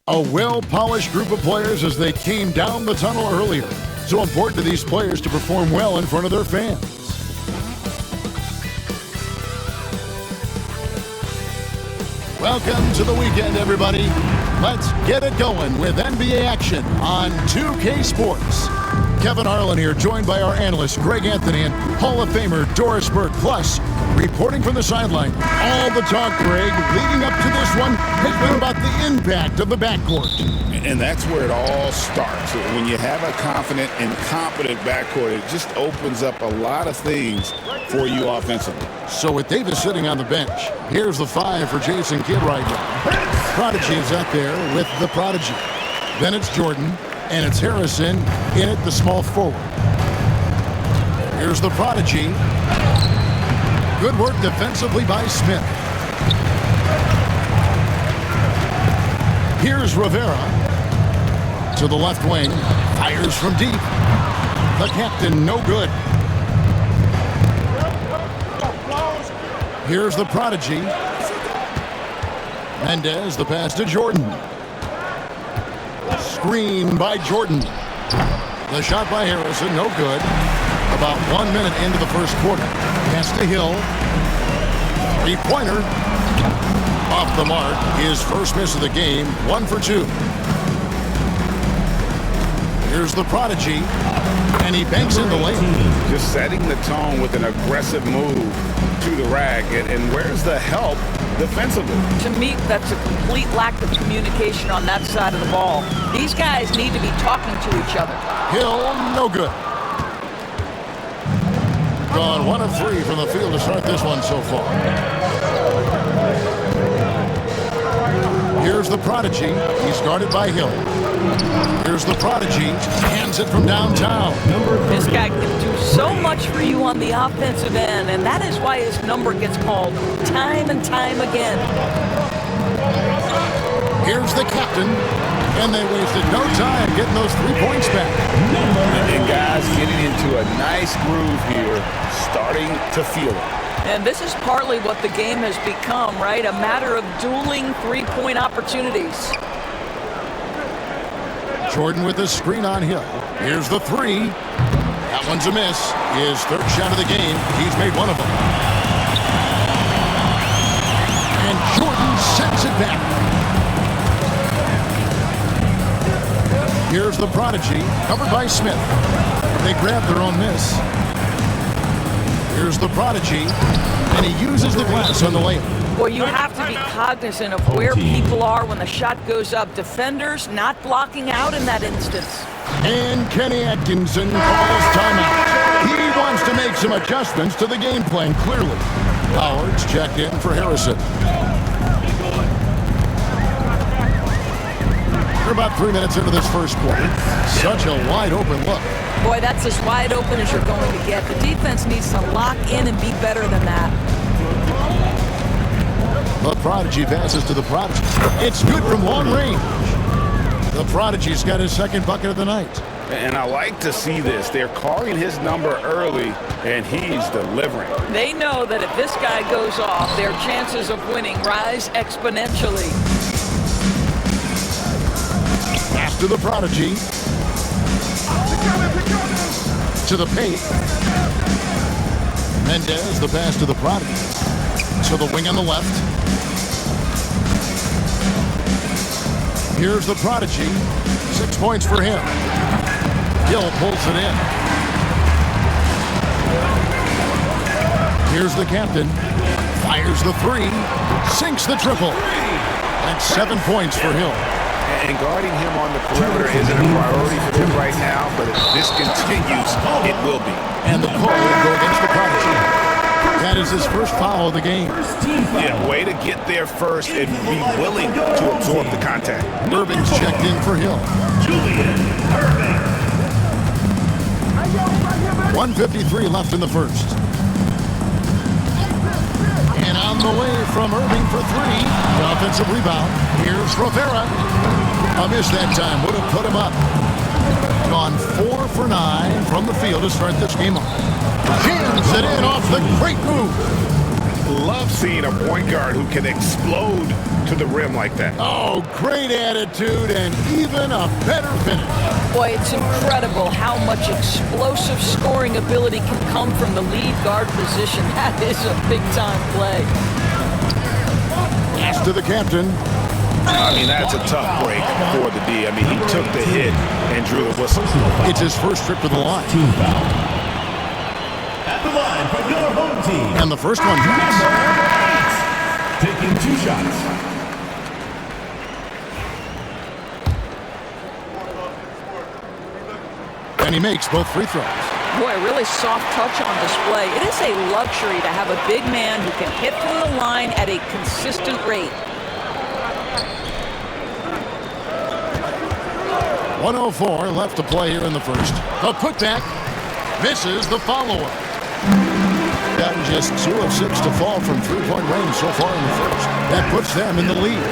A well-polished group of players as they came down the tunnel earlier. So important to these players to perform well in front of their fans. Welcome to the weekend, everybody. Let's get it going with NBA action on 2K Sports. Kevin Harlan here, joined by our analyst Greg Anthony and Hall of Famer Doris Burke. Plus, reporting from the sideline, all the talk, Greg, leading up to this one has been about the impact of the backcourt. And that's where it all starts. When you have a confident and competent backcourt, it just opens up a lot of things for you offensively. So with Davis sitting on the bench, here's the 5 for Jason Kidd right now. Prodigy is out there with the Prodigy. Then it's Jordan, and it's Harrison in at the small forward. Here's the Prodigy. Good work defensively by Smith. Here's Rivera to the left wing. Fires from deep. The captain, no good. Here's the Prodigy. Mendez, the pass to Jordan. Screen by Jordan. The shot by Harrison, no good. About 1 minute into the first quarter. Pass to Hill. Three-pointer. Off the mark. His first miss of the game. 1 for 2. Here's the Prodigy. And he banks in the lane. Just setting the tone with an aggressive move to the rack. And where's the help defensively? To me, that's a complete lack of communication on that side of the ball. These guys need to be talking to each other. Hill, no good. Gone 1 of 3 from the field to start this one so far. Here's the Prodigy. He's guarded by Hill. Here's the Prodigy. Hands it from downtown. This guy can do so much for you on the offensive end, and that is why his number gets called time and time again. Here's the captain, and they wasted no time getting those 3 points back. And guys getting into a nice groove here, starting to feel it. And this is partly what the game has become, right? A matter of dueling three-point opportunities. Jordan with a screen on Hill. Here's the 3. That one's a miss. His third shot of the game. He's made one of them. And Jordan sends it back. Here's the Prodigy, covered by Smith. They grab their own miss. Here's the Prodigy, and he uses the glass on the layup. Well, you have to be cognizant of where people are when the shot goes up. Defenders not blocking out in that instance. And Kenny Atkinson calls timeout. He wants to make some adjustments to the game plan, clearly. Howard's checked in for Harrison. We're about 3 minutes into this first quarter. Such a wide open look. Boy, that's as wide open as you're going to get. The defense needs to lock in and be better than that. The Prodigy passes to the Prodigy. It's good from long range. The Prodigy's got his second bucket of the night. And I like to see this. They're calling his number early, and he's delivering. They know that if this guy goes off, their chances of winning rise exponentially. Pass to the Prodigy. To the paint. Mendez, the pass to the Prodigy. To the wing on the left. Here's the Prodigy. 6 points for him. Hill pulls it in. Here's the captain. Fires the 3. Sinks the triple. That's 7 points for Hill. And guarding him on the perimeter isn't a priority for them right now, but if this continues, it will be. And the pull will go against the Prodigy. That is his first foul of the game. Yeah, way to get there first and be willing to absorb the contact. Irving's checked in for Hill. 1:53 left in the first. And on the way from Irving for 3. The offensive rebound. Here's Rivera. A miss that time. Would have put him up. Gone 4 for 9 from the field to start this game off. Jams it in off the great move. Love seeing a point guard who can explode to the rim like that. Oh, great attitude and even a better finish. Boy, it's incredible how much explosive scoring ability can come from the lead guard position. That is a big-time play. Pass to the captain. I mean, that's a tough break for the D. I mean, he took the hit and drew the whistle. It's his first trip to the line. Team foul. At the line for your home team. And the first one drops. Taking 2 shots. And he makes both free throws. Boy, a really soft touch on display. It is a luxury to have a big man who can hit from the line at a consistent rate. 1:04 left to play here in the first. A putback. Misses the follow-up. Got just 2 of 6 to fall from three-point range so far in the first. That puts them in the lead.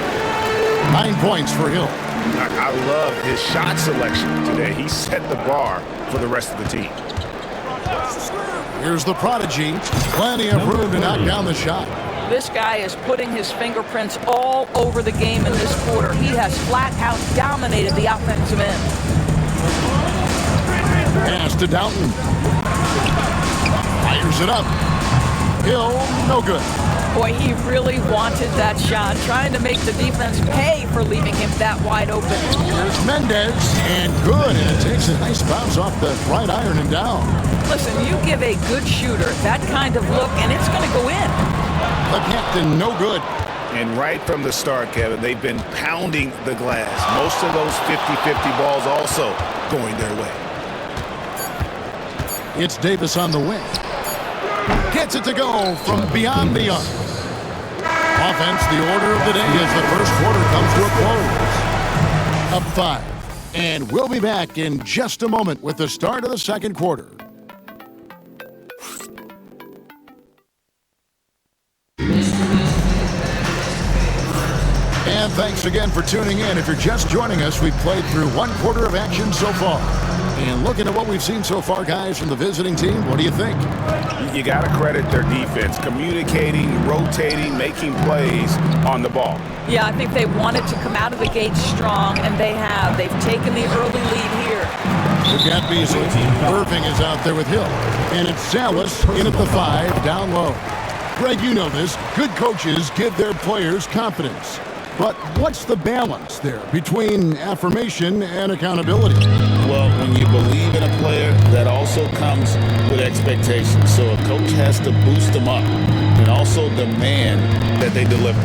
9 points for Hill. I love his shot selection today. He set the bar for the rest of the team. Here's the prodigy. Plenty of room to knock down the shot. This guy is putting his fingerprints all over the game in this quarter. He has flat out dominated the offensive end. Pass to Downton. Fires it up. Hill, no good. Boy, he really wanted that shot, trying to make the defense pay for leaving him that wide open. Here's Mendez, and good, and it takes a nice bounce off the right iron and down. Listen, you give a good shooter that kind of look, and it's going to go in. The captain, no good. And right from the start, Kevin, they've been pounding the glass. Most of those 50-50 balls also going their way. It's Davis on the wing. Gets it to go from beyond the arc. Offense, the order of the day as the first quarter comes to a close. Up 5. And we'll be back in just a moment with the start of the second quarter. And thanks again for tuning in. If you're just joining us, we've played through 1 quarter of action so far. And looking at what we've seen so far, guys, from the visiting team, what do you think? You got to credit their defense, communicating, rotating, making plays on the ball. Yeah, I think they wanted to come out of the gate strong, and they have. They've taken the early lead here. It can't be easy. Irving is out there with Hill. And it's Salas in at the 5, down low. Greg, you know this. Good coaches give their players confidence. But what's the balance there between affirmation and accountability? Well, when you believe in a player, that also comes with expectations. So a coach has to boost them up and also demand that they deliver.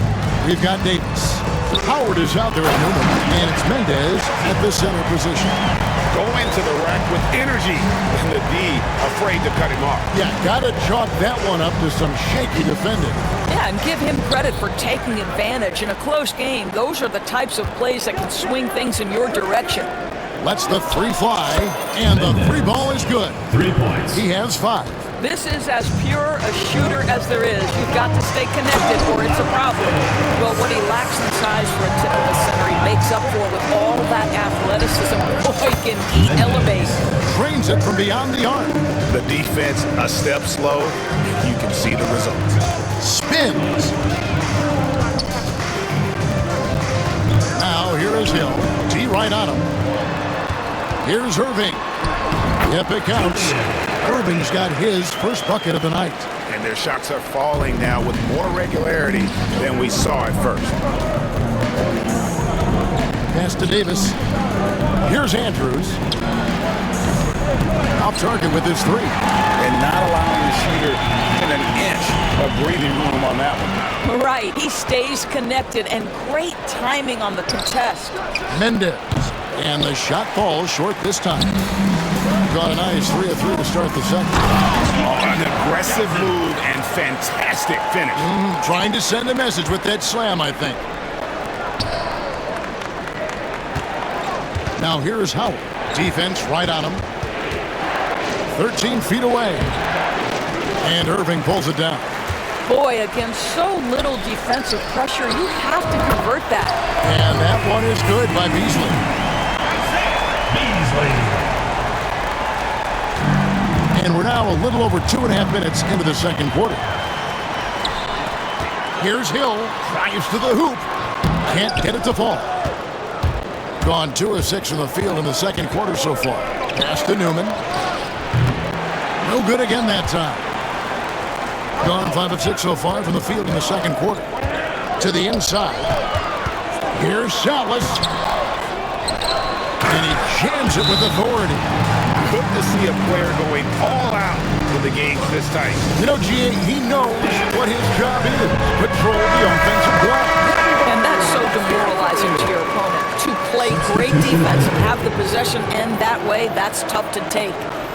We've got Davis. Howard is out there at Newman, and it's Mendez at the center position. Go into the rack with energy, and the D afraid to cut him off. Yeah, gotta chalk that one up to some shaky defending. Yeah, and give him credit for taking advantage in a close game. Those are the types of plays that can swing things in your direction. Lets the 3 fly, and the 3 ball is good. 3 points. He has 5. This is as pure a shooter as there is. You've got to stay connected or it's a problem. Well, what he lacks in size for a typical center, he makes up for with all that athleticism. Boy, can he elevate. Drains it from beyond the arc. The defense a step slow, you can see the results. Spins. Now here is Hill. D right on him. Here's Irving. Yep, it counts. Irving's got his first bucket of the night. And their shots are falling now with more regularity than we saw at first. Pass to Davis. Here's Andrews. Off target with his 3. And not allowing the shooter in an inch of breathing room on that one. Right, he stays connected and great timing on the contest. Mendez. And the shot falls short this time. Got a nice 3 of 3 to start the second. Oh, an aggressive move and fantastic finish. Trying to send a message with that slam, I think. Now here is Howard. Defense right on him. 13 feet away. And Irving pulls it down. Boy, against so little defensive pressure, you have to convert that. And that one is good by Beasley. And we're now a little over 2.5 minutes into the second quarter. Here's Hill. Drives to the hoop. Can't get it to fall. Gone 2 of 6 from the field in the second quarter so far. Pass to Newman. No good again that time. Gone 5 of 6 so far from the field in the second quarter. To the inside. Here's Salas. And he jams it with authority. Good to see a player going all out when the game's this tight. You know, G.A., he knows what his job is. Control the offensive glass. And that's so demoralizing to your opponent. To play great defense and have the possession end that way, that's tough to take.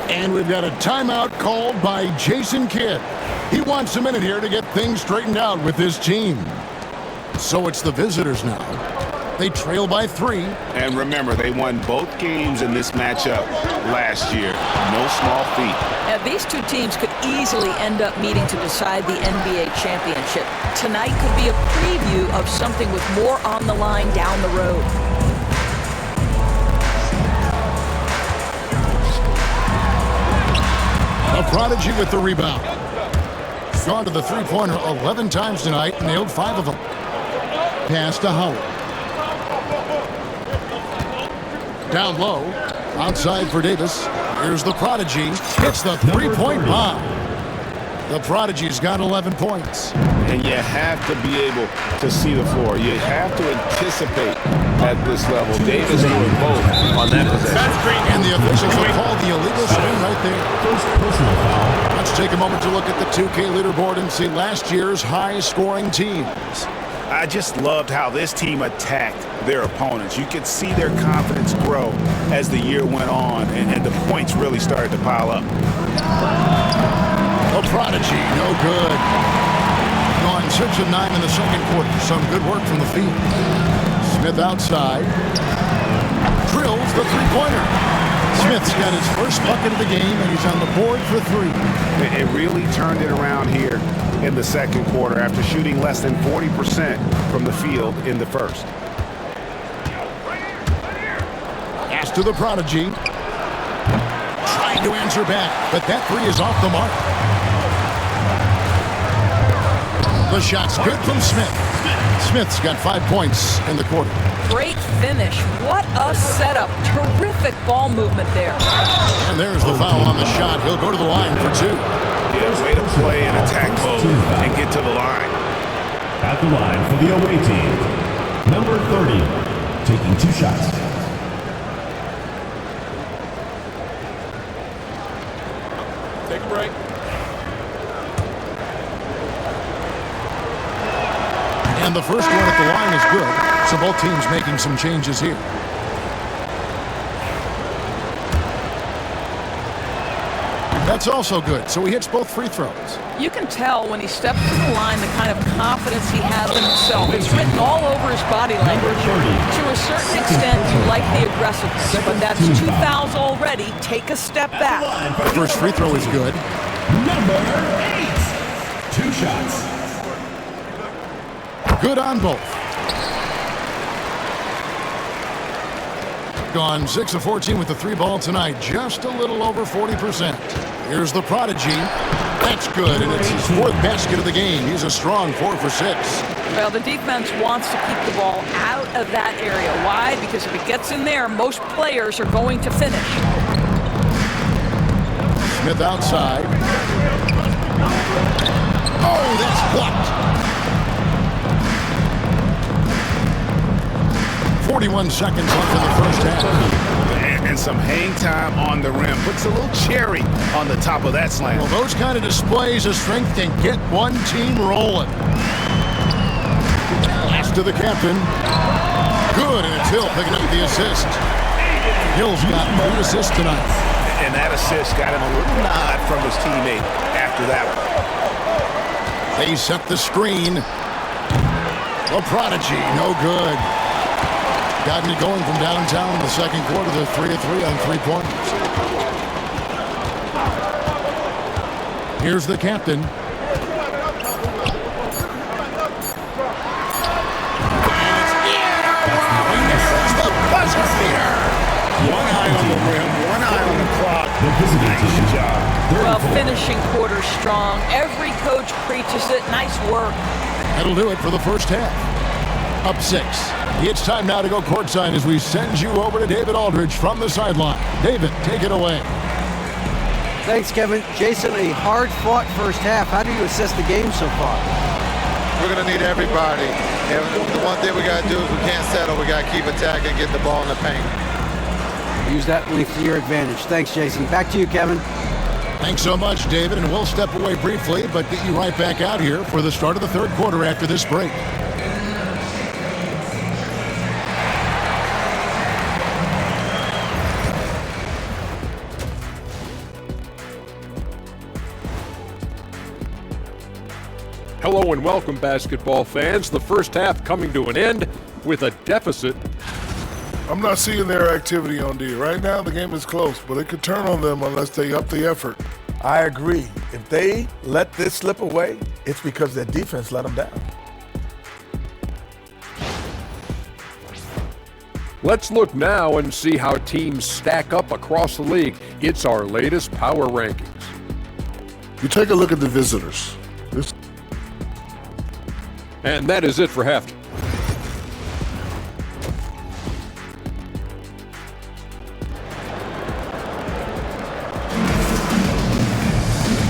And we've got a timeout called by Jason Kidd. He wants a minute here to get things straightened out with his team. So it's the visitors now. They trail by 3. And remember, they won both games in this matchup last year. No small feat. Now, these two teams could easily end up meeting to decide the NBA championship. Tonight could be a preview of something with more on the line down the road. A prodigy with the rebound. Gone to the three-pointer 11 times tonight, nailed 5 of them. Pass to Howard. Down low, outside for Davis. Here's the prodigy. Hits the three-point bomb. The prodigy's got 11 points. And you have to be able to see the floor. You have to anticipate at this level. Davis doing both on that possession. And the officials will call the illegal swing right there. First personal foul. Let's take a moment to look at the 2K leaderboard and see last year's high-scoring teams. I just loved how this team attacked their opponents. You could see their confidence grow as the year went on, and the points really started to pile up. A prodigy, no good. Gone 6 of 9 in the second quarter. Some good work from the field. Smith outside. Drills the three-pointer. Smith's got his first bucket of the game, and he's on the board for 3. It really turned it around here in the second quarter after shooting less than 40% from the field in the first. Pass to the prodigy. Trying to answer back, but that 3 is off the mark. The shot's good from Smith. Smith's got 5 points in the quarter. Great finish. What a setup. Terrific ball movement there. And there's the foul on the shot. He'll go to the line for 2. Yeah, way to play in attack mode and get to the line. At the line for the away team, number 30, taking 2 shots. Take a break. And the first one at the line is good. So both teams making some changes here. That's also good. So he hits both free throws. You can tell when he steps to the line the kind of confidence he has in himself. It's written all over his body language. To a certain extent, you like the aggressiveness, but that's 2 fouls already. Take a step back. The first free throw is good. Number 8, 2 shots. Good on both. Gone 6 of 14 with the 3 ball tonight. Just a little over 40%. Here's the prodigy. That's good, and it's his 4th basket of the game. He's a strong 4 for 6. Well, the defense wants to keep the ball out of that area. Why? Because if it gets in there, most players are going to finish. Smith outside. Oh, that's blocked. 41 seconds left in the first half. And some hang time on the rim. Puts a little cherry on the top of that slam. Well, those kind of displays of strength can get one team rolling. Pass to the captain. Good, and it's Hill picking up the assist. Hill's got 3 assists tonight. And that assist got him a little nod from his teammate after that one. They set the screen. A prodigy, no good. Got me going from downtown in the second quarter. They're 3 of 3 on 3-pointers. Here's the captain. The buzzer beater. One eye on the rim, one eye on the clock. Nice job. Well, finishing quarter strong. Every coach preaches it. Nice work. That'll do it for the first half. Up 6. It's time now to go courtside as we send you over to David Aldridge from the sideline. David, take it away. Thanks, Kevin. Jason, a hard-fought first half. How do you assess the game so far? We're going to need everybody. And the one thing we got to do is we can't settle. We got to keep attacking, get the ball in the paint. Use that length to your advantage. Thanks, Jason. Back to you, Kevin. Thanks so much, David, and we'll step away briefly, but get you right back out here for the start of the third quarter after this break. Hello and welcome, basketball fans. The first half coming to an end with a deficit. I'm not seeing their activity on D. Right now, the game is close, but it could turn on them unless they up the effort. I agree. If they let this slip away, it's because their defense let them down. Let's look now and see how teams stack up across the league. It's our latest power rankings. You take a look at the visitors. And that is it for halftime.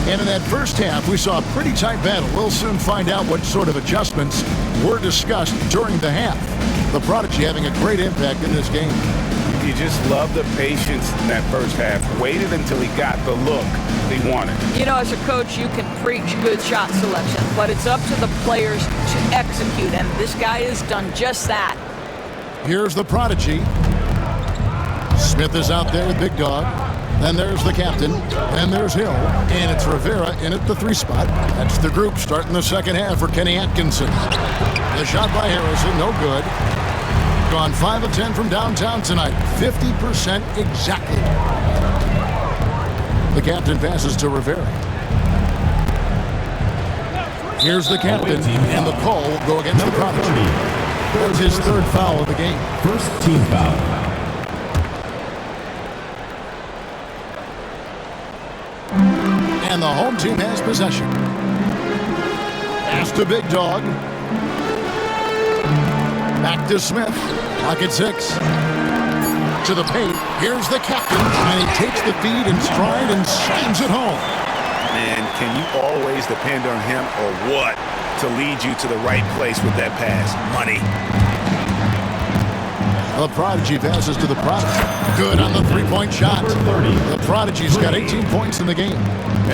And in that first half, we saw a pretty tight battle. We'll soon find out what sort of adjustments were discussed during the half. The Prodigy having a great impact in this game. You just love the patience in that first half. Waited until he got the look he wanted. You know, as a coach, you can preach good shot selection, but it's up to the players to execute, and this guy has done just that. Here's the Prodigy. Smith is out there, big dog. Then there's the captain. Then there's Hill. And it's Rivera in at the 3 spot. That's the group starting the second half for Kenny Atkinson. The shot by Harrison, no good. Gone 5 of 10 from downtown tonight. 50% exactly. The captain passes to Rivera. Here's the captain, and the call will go against the Prodigy. That's his third foul of the game. First team foul. And the home team has possession. Pass to Big Dog. Back to Smith. Clock at 6. To the paint. Here's the captain. And he takes the feed in stride and slams it home. Man, can you always depend on him or what to lead you to the right place with that pass? Money. The Prodigy passes to the Prodigy. Good on the 3-point shot. The Prodigy's got 18 points in the game.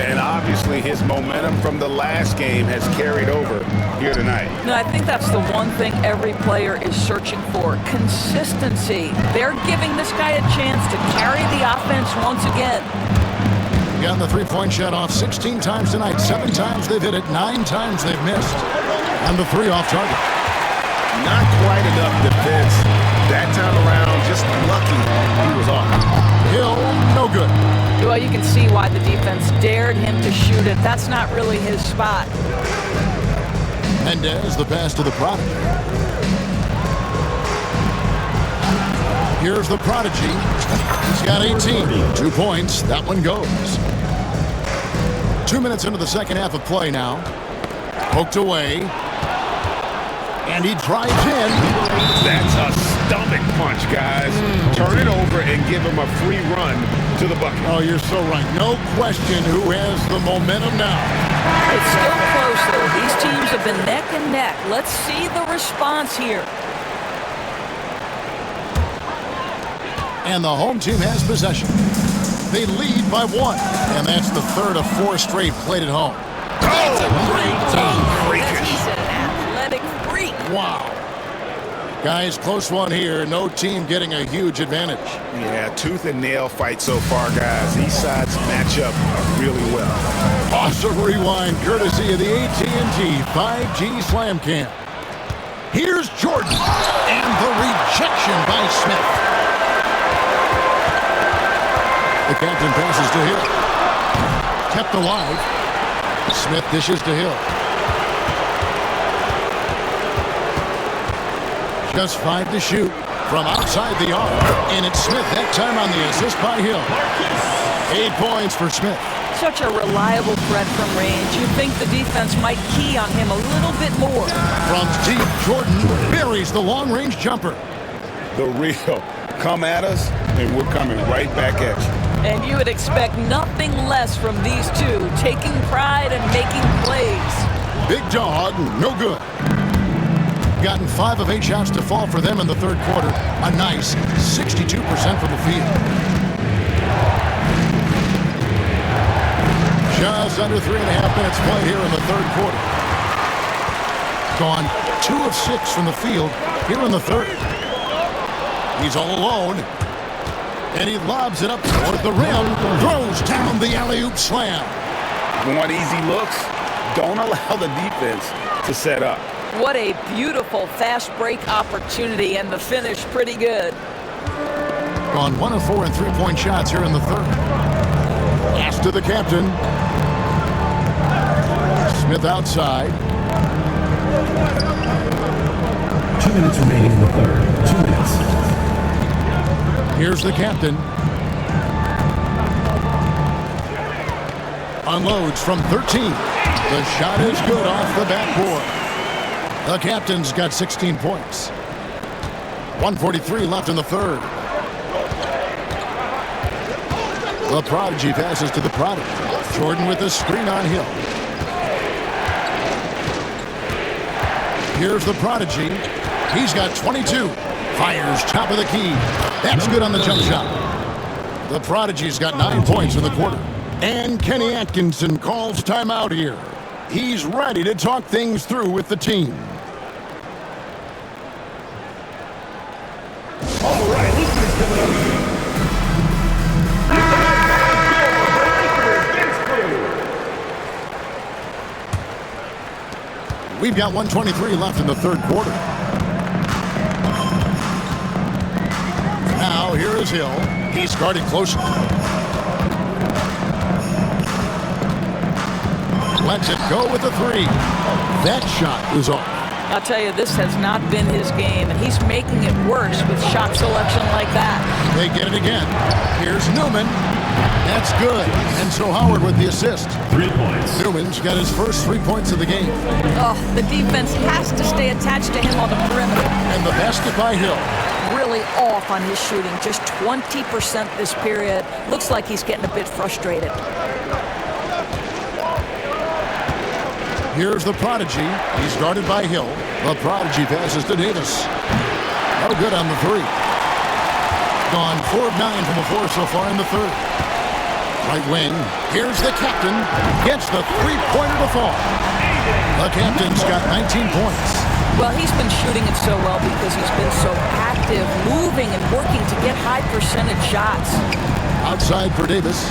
And obviously his momentum from the last game has carried over here tonight. No, I think that's the one thing every player is searching for, consistency. They're giving this guy a chance to carry the offense once again. Gotten the 3-point shot off 16 times tonight. 7 times they've hit it, 9 times they've missed. And the 3 off target. Not quite enough defense. That time around, just lucky he was off. Hill, no good. Well, you can see why the defense dared him to shoot it. That's not really his spot. Mendez, the pass to the Prodigy. Here's the Prodigy. He's got 18. 2 points. That one goes. 2 minutes into the second half of play now. Poked away. And he drives in. That's a stomach punch, guys. Turn it over and give him a free run to the bucket. Oh, you're so right. No question who has the momentum now. It's still close, though. These teams have been neck and neck. Let's see the response here. And the home team has possession. They lead by 1. And that's the third of 4 straight played at home. That's a great team. Freakish. He's an athletic freak. Wow. Guys, close one here. No team getting a huge advantage. Yeah, tooth and nail fight so far, guys. These sides match up really well. Awesome rewind, courtesy of the AT&T 5G Slam Cam. Here's Jordan, and the rejection by Smith. The captain passes to Hill. Kept alive. Smith dishes to Hill. Just 5 to shoot from outside the arc. And it's Smith that time on the assist by Hill. 8 points for Smith. Such a reliable threat from range. You think the defense might key on him a little bit more. From deep, Jordan buries the long-range jumper. The real. Come at us, and we're coming right back at you. And you would expect nothing less from these two, taking pride and making plays. Big dog, no good. Gotten 5 of 8 shots to fall for them in the third quarter. A nice 62% from the field. Just under 3.5 minutes played here in the third quarter. Gone 2 of 6 from the field here in the third. He's all alone. And he lobs it up toward the rim. Throws down the alley-oop slam. Want easy looks? Don't allow the defense to set up. What a beautiful fast break opportunity, and the finish pretty good. Gone 1 of 4 in three-point shots here in the third. Pass to the captain. Smith outside. 2 minutes remaining in the third. 2 minutes. Here's the captain. Unloads from 13. The shot is good off the backboard. The captain's got 16 points. 1:43 left in the third. The prodigy passes to the prodigy. Jordan with the screen on Hill. Here's the prodigy. He's got 22. Fires top of the key. That's good on the jump shot. The prodigy's got 9 points in the quarter. And Kenny Atkinson calls timeout here. He's ready to talk things through with the team. All right, this is coming up. We've got 1:23 left in the third quarter. Now here is Hill. He's guarded closely. Lets it go with the 3. That shot is off. I'll tell you, this has not been his game, and he's making it worse with shot selection like that. They get it again. Here's Newman. That's good. And so Howard with the assist. 3 points. Newman's got his first 3 points of the game. Oh, the defense has to stay attached to him on the perimeter. And the basket by Hill. Really off on his shooting, just 20% this period. Looks like he's getting a bit frustrated. Here's the prodigy. He's guarded by Hill. The prodigy passes to Davis. No good on the 3. Gone 4 of 9 from the floor so far in the third. Right wing. Here's the captain. Gets the three-pointer to fall. The captain's got 19 points. Well, he's been shooting it so well because he's been so active, moving and working to get high percentage shots. Outside for Davis.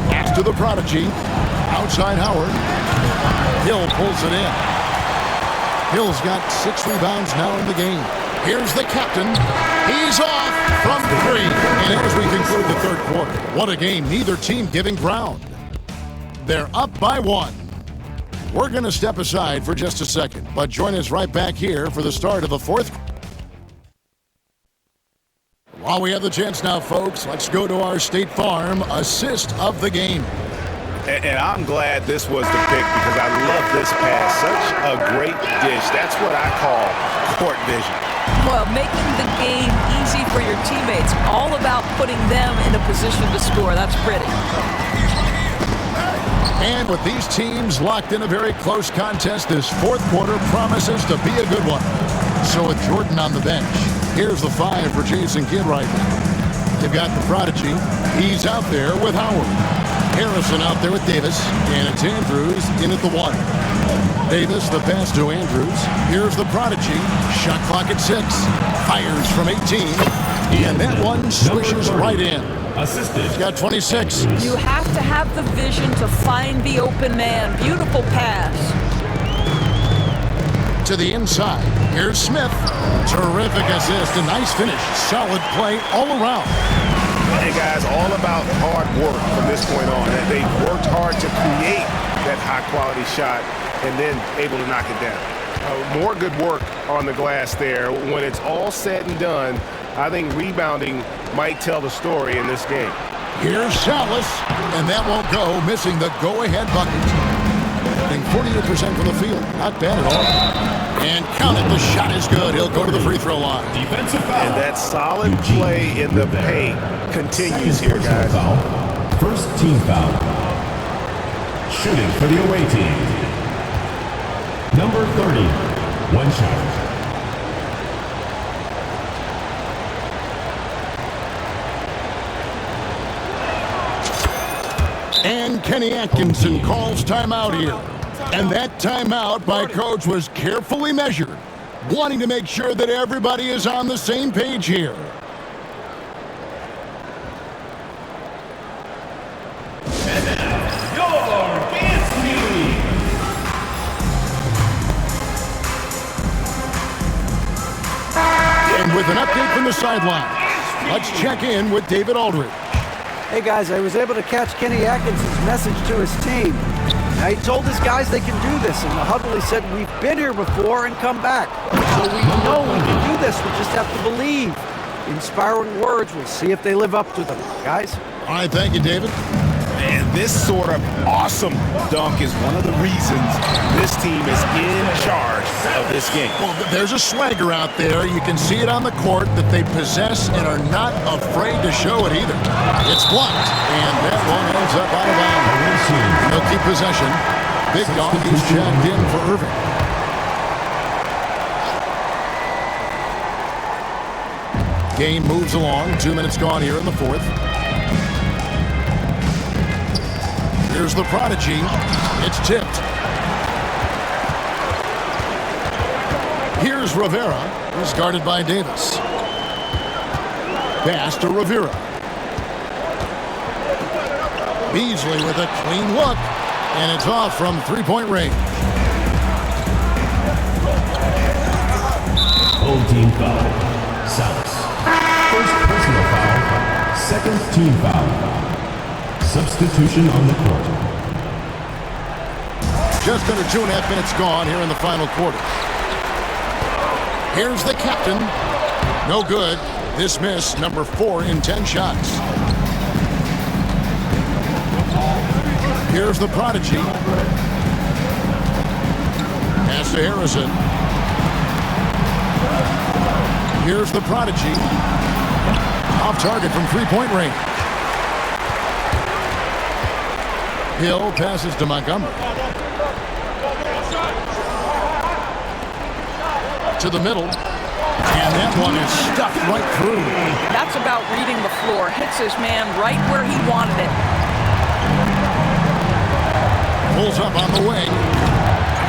Pass to the prodigy. Outside Howard. Hill pulls it in. Hill's got 6 rebounds now in the game. Here's the captain. He's off from 3. And as we conclude the third quarter, what a game. Neither team giving ground. They're up by 1. We're going to step aside for just a second, but join us right back here for the start of the fourth. While we have the chance now, folks, let's go to our State Farm assist of the game. And I'm glad this was the pick because I love this pass. Such a great dish. That's what I call court vision. Well, making the game easy for your teammates. All about putting them in a position to score. That's pretty. And with these teams locked in a very close contest, this fourth quarter promises to be a good one. So with Jordan on the bench, here's the 5 for Jason Kidd right now. They've got the prodigy. He's out there with Howard. Harrison out there with Davis. And it's Andrews in at the 1. Davis, the pass to Andrews. Here's the prodigy. Shot clock at 6. Fires from 18. And that one swishes right in. Assisted. He's got 26. You have to have the vision to find the open man. Beautiful pass. To the inside. Here's Smith. Terrific assist. A nice finish. Solid play all around. Hey, guys, all about hard work from this point on. They worked hard to create that high-quality shot and then able to knock it down. More good work on the glass there. When it's all said and done, I think rebounding might tell the story in this game. Here's Salas, and that won't go, missing the go-ahead bucket. Getting 48% from the field. Not bad at all. And count it, the shot is good. He'll go to the free throw line. Defensive foul. And that solid play in the paint continues here, guys. Foul. First team foul. Shooting for the away team. Number 30. One shot. And Kenny Atkinson calls timeout here. And that timeout by Coach was carefully measured, wanting to make sure that everybody is on the same page here. And now, your dance team. And with an update from the sideline, let's check in with David Aldridge. Hey guys, I was able to catch Kenny Atkinson's message to his team. Now, he told his guys they can do this. In the huddle, he said, we've been here before and come back. So we know we can do this. We just have to believe. Inspiring words. We'll see if they live up to them. Guys? All right, thank you, David. And this sort of awesome dunk is one of the reasons this team is in charge of this game. Well, there's a swagger out there. You can see it on the court that they possess and are not afraid to show it either. It's blocked, and that one ends up out of bounds. They'll keep possession. Big Dog is checked in for Irving. Game moves along. 2 minutes gone here in the fourth. Here's the prodigy. It's tipped. Here's Rivera. He's guarded by Davis. Pass to Rivera. Beasley with a clean look. And it's off from three-point range. Old team foul. Salas. First personal foul. Second team foul. Substitution on the court. Just under 2.5 minutes gone here in the final quarter. Here's the captain. No good. This miss, number 4 in 10 shots. Here's the prodigy. Pass to Harrison. Here's the prodigy. Off target from three-point range. Hill passes to Montgomery. To the middle. And that one is stuffed right through. That's about reading the floor. Hits his man right where he wanted it. Pulls up on the wing.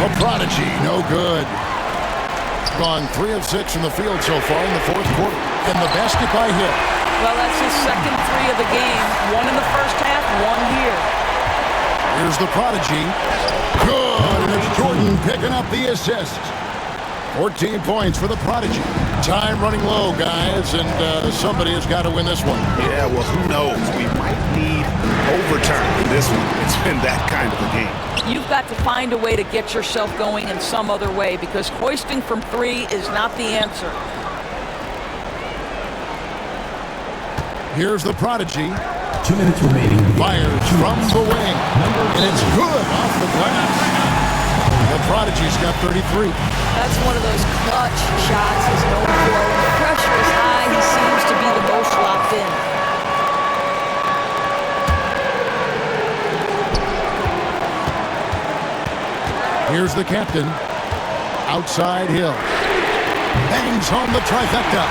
The prodigy, no good. Gone 3 of 6 from the field so far in the fourth quarter. And the basket by Hill. Well, that's his second 3 of the game. 1 in the first half, 1 here. Here's the prodigy. Good, and it's Jordan picking up the assist. 14 points for the prodigy. Time running low, guys, and somebody has got to win this one. Yeah, well, who knows? We might need overturn in this one. It's been that kind of a game. You've got to find a way to get yourself going in some other way because hoisting from 3 is not the answer. Here's the prodigy. 2 minutes remaining. Fires from the wing. And it's good off the glass. The prodigy's got 33. That's one of those clutch shots he's known for. When the pressure is high, he seems to be the most locked in. Here's the captain. Outside Hill. Bangs home the trifecta.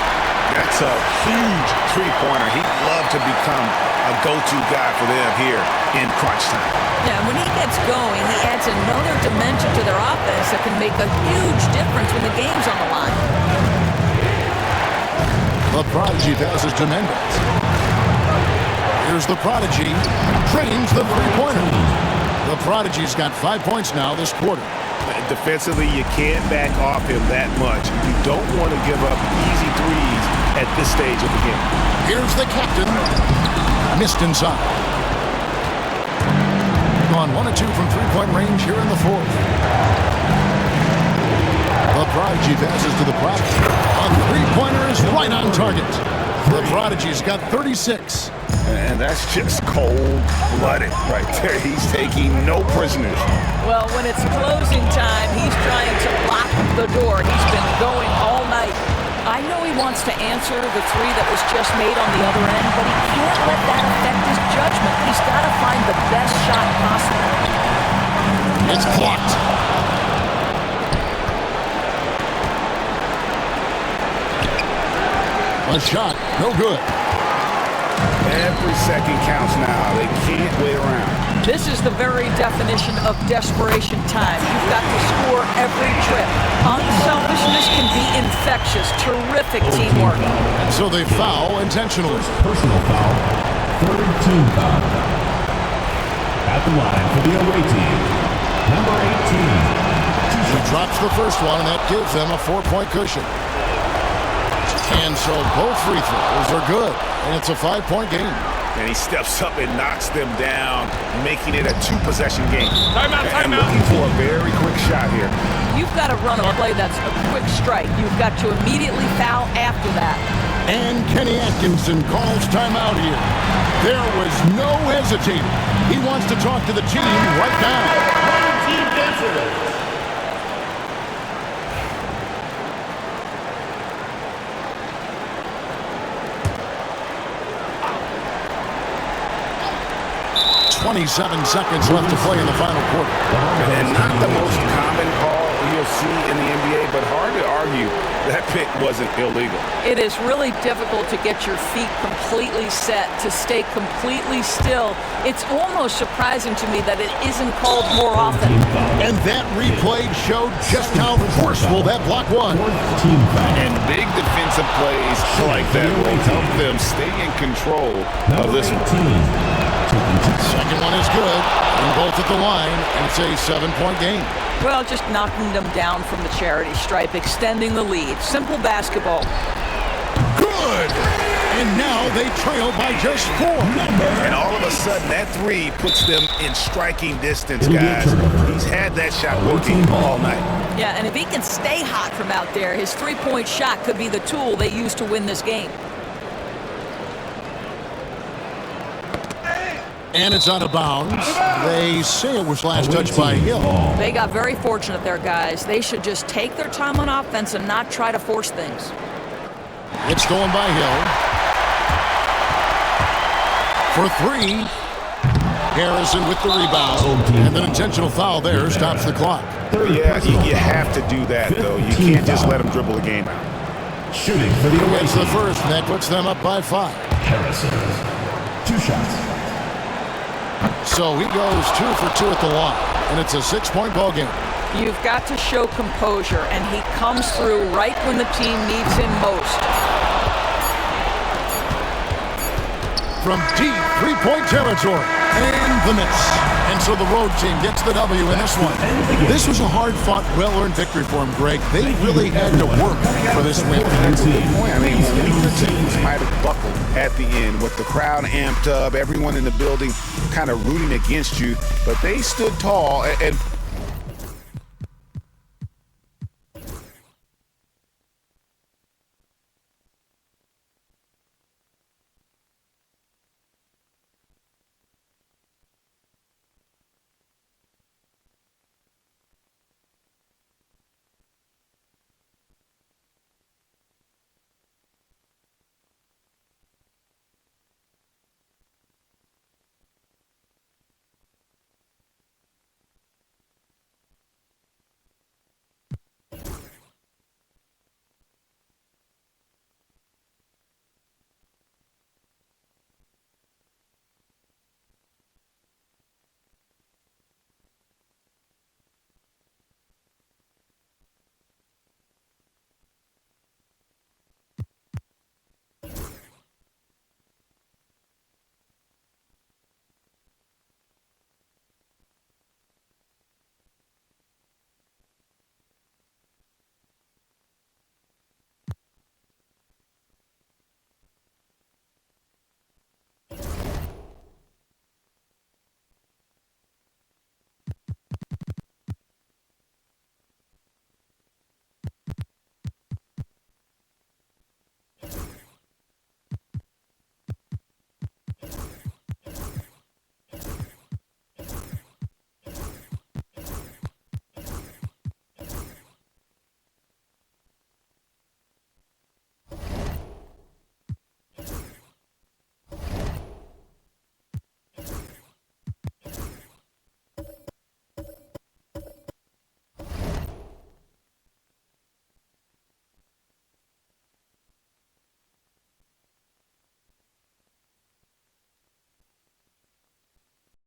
That's a huge three-pointer. He'd love to become a go-to guy for them here in crunch time. Yeah, when he gets going, he adds another dimension to their offense that can make a huge difference when the game's on the line. The prodigy passes to Mendez. Here's the prodigy. Trains the three-pointer. The prodigy's got 5 points now this quarter. Defensively, you can't back off him that much. You don't want to give up easy threes at this stage of the game. Here's the captain. Missed inside. Gone 1 of 2 from three-point range here in the fourth. The prodigy passes to the prodigy. A three-pointer is right on target. The Prodigy's got 36. And that's just cold-blooded right there. He's taking no prisoners. Well, when it's closing time, he's trying to lock the door. He's been going all night. I know he wants to answer the three that was just made on the other end, but he can't let that affect his judgment. He's got to find the best shot possible. It's blocked. A shot, no good. Every second counts now. They can't wait around. This is the very definition of desperation time. You've got to score every trip. Unselfishness can be infectious. Terrific teamwork. So they foul intentionally. Personal foul. Third team foul. At the line for the away team, number 18. He drops the first one, and that gives them a 4-point cushion. And so both free throws are good, and it's a 5-point game. And he steps up and knocks them down, making it a 2-possession game. Timeout. And looking for a very quick shot here. You've got to run a play that's a quick strike. You've got to immediately foul after that. And Kenny Atkinson calls timeout here. There was no hesitating. He wants to talk to the team right now. 27 seconds left to play in the final quarter. And not the most common call you'll see in the NBA, but hard to argue that pick wasn't illegal. It is really difficult to get your feet completely set, to stay completely still. It's almost surprising to me that it isn't called more often. And that replay showed just how forceful that block was. And big defensive plays like that will help them stay in control of this one. Second one is good, and both at the line, and it's a 7-point game. Well, just knocking them down from the charity stripe, extending the lead. Simple basketball. Good! And now they trail by just 4. And all of a sudden, that three puts them in striking distance, guys. He's had that shot working all night. Yeah, and if he can stay hot from out there, his three-point shot could be the tool they use to win this game. And it's out of bounds. They say it was last touched by Hill. They got very fortunate there, guys. They should just take their time on offense and not try to force things. It's going by Hill. For 3. Harrison with the rebound. And an intentional foul there stops the clock. Yeah, you have to do that, though. You can't just let them dribble the game out. Shooting for the away It's team. the first, and that puts them up by 5. Harrison. 2 shots. So he goes 2 for 2 at the line, and it's a 6-point ball game. You've got to show composure, and he comes through right when the team needs him most. From deep 3-point territory, and the miss. And so the road team gets the W in this one. This was a hard-fought, well-earned victory for him, Greg. They really had to work for this win. That's a good point. I mean, the teams might have buckled at the end with the crowd amped up, everyone in the building kind of rooting against you, but they stood tall and